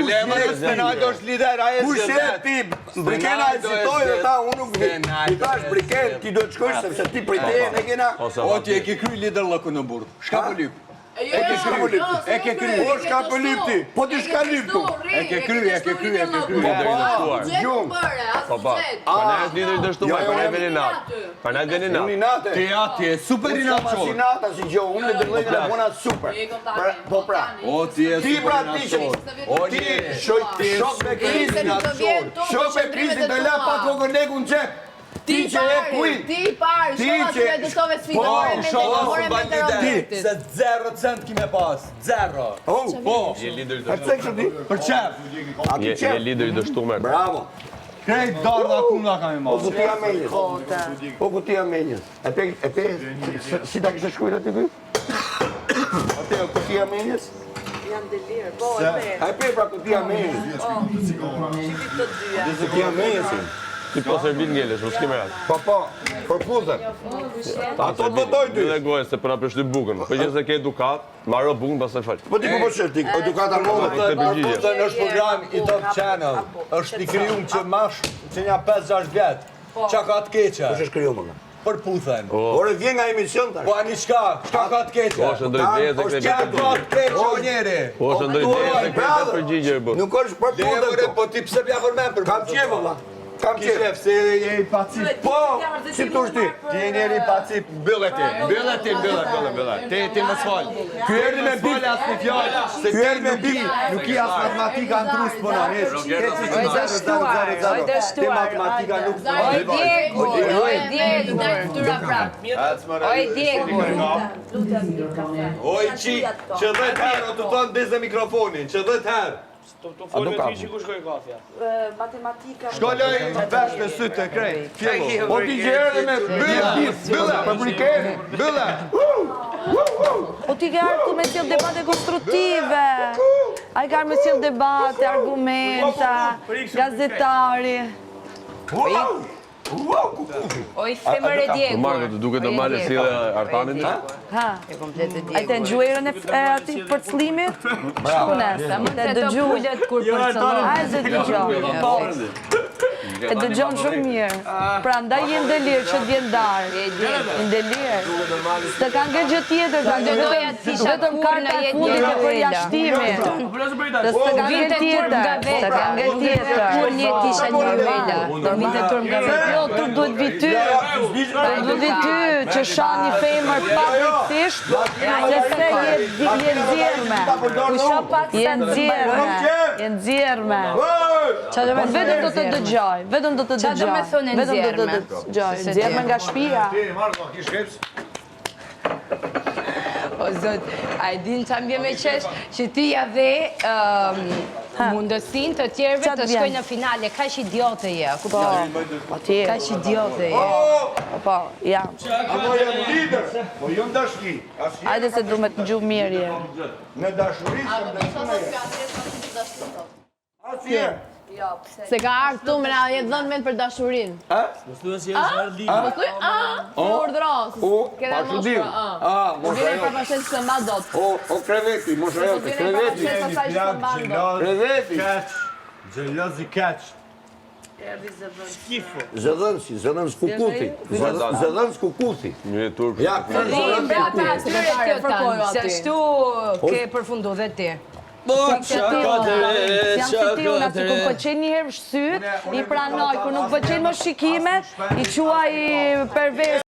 Ronaldo është lider, a e Kushe ti, Brikena e citoj dhe ta, unë nuk vi. Ti ta është Briken, ti do të shkosh sepse ti prej te e kena... O, ti e ke kry lider lëku në burg. Shka për lyp? E ke kry. Po, shka për lyp ti. Po ti shka lyp tu. E ke kry. Lider i dështuar. Po ba, përna është lider i dështuar, përna e veninat. Përna e veninat. Ti ati e super i natë qorë. Si nata si gjo, unë e dërlejnë e bona super. Po pra. O, ti e super i natë qorë. Ti shok me krizin atë qorë. Shok me krizin me la pa kokërneku në qep. Ti që e kuj. Ti parë, shoha që e dështove sfidore me Ti, se 0 cent kime pas. 0. Po. Je lider i E pse kështë ti? Për qef. Je lider i dështuar. Bravo. Krejt darda kumla kam i Po mas. ku ti amenjës? Po ku ti amenjës? E pe, si ta kështë shkujt aty kuj? Ate, ku ti amenjës? Jam delir, po e pe. A e pe pra ku ti amenjës? Shifit të dyja. Ku ti amenjës? Ti po servit ngelesh, mos kime ratë. Po, për puzën. Ato të votoj ty. Dhe gojë, se përna përshty bukën. Për që se ke edukat, marro bukën pas e falë. Po ti po shërti, edukata modë. Përpuzën është program i Top Channel. është i kryum që mash që nja 5-6 vjetë. Qa ka të keqe? Po shë shkryu më nga? Përpuzën. Ore, vjen nga emision tash. Po ani shka ka të keqe? Po është ndrejt vjetë e Qa ka të keqe o njeri? Po është ndrejt vjetë e këtë përgjigje e bu. Nuk është për puzën. Po ti pse pja përmen për Kam qevë, valla. Kam qevë. Kishef, se je i pacip. Po, si të ushti. Ti je njeri i pacip. Bëlle ti. Ti më s'fall. Ky erdi me bik. Ky erdi me bik. Nuk i as matematika në trus për në njës. Oj dështuar. Ti matematika nuk për Oj Diego. Oj Diego. Oj qi, që 10 herë o të tonë dizë mikrofonin, që 10 herë. Të folë me ty që ku shkoj kafja. Matematika. Shkolloj vesh në sytë e krejt. Po ti që erdi me bëlle. Për brikeni. Bëlle. Po ti ke arku me cilë debate konstruktive. A i ka me cilë debate, argumenta, gazetari. Oj femër e Diego. Marko, të duke të male si dhe Artanit? Ha, a i të nxuerën e ati përclimit? Shkunese, më të dëgjuj. Kur përcëllon. A i zë dëgjoh. E dëgjon shumë mirë. Pra ndaj jenë delirë që t'vjen darë. Jenë delirë. Së kanë ngë gjë tjetër, ka ngë vetëm karta e fundit e për jashtimi. Së kanë ngë tjetër. Së kanë ngë tjetër. Kur një tisha një vela. Dormite turm nga vetë. Jo, tu duhet vi ty. Duhet vi ty që shan një femër pa drejtësisht, sepse je nxjerrme. Je nxjerrme. Je nxjerrme. Vetëm do të dëgjoj. Vetëm do të dëgjoj. Qa do me thonë nxjerrme? Nxjerrme nga shtëpia. O zot, a e din qa mbje me qesh që ti ja dhe mundësin të tjerve të shkoj në finale. Ka që idiote je, kupton? Ka që idiote je. Po, jam. Apo jam lider, po jo në dashki. Ajde se du me të gjuhë mirë je. Në dashuri se më dashuri. Se ka ardhë tu me na jetë dhënë mend për dashurin. Mos thuaj si është ardhi. Urdhëron. Pashu dim. Vire për pashet së mba dot. O kreveti, mosha jote, kreveti. Kreveti. Gjeloz i keq. Skifo. Zëdhën s'kukuthi. Zëdhën s'kukuthi. Një turp. Ja, Se ashtu ke përfundu dhe ti. Jam si ti unë aty kur pëlqen një herë shtyt, i pranoj, kur nuk pëlqen më shikimet, i quaj pervers.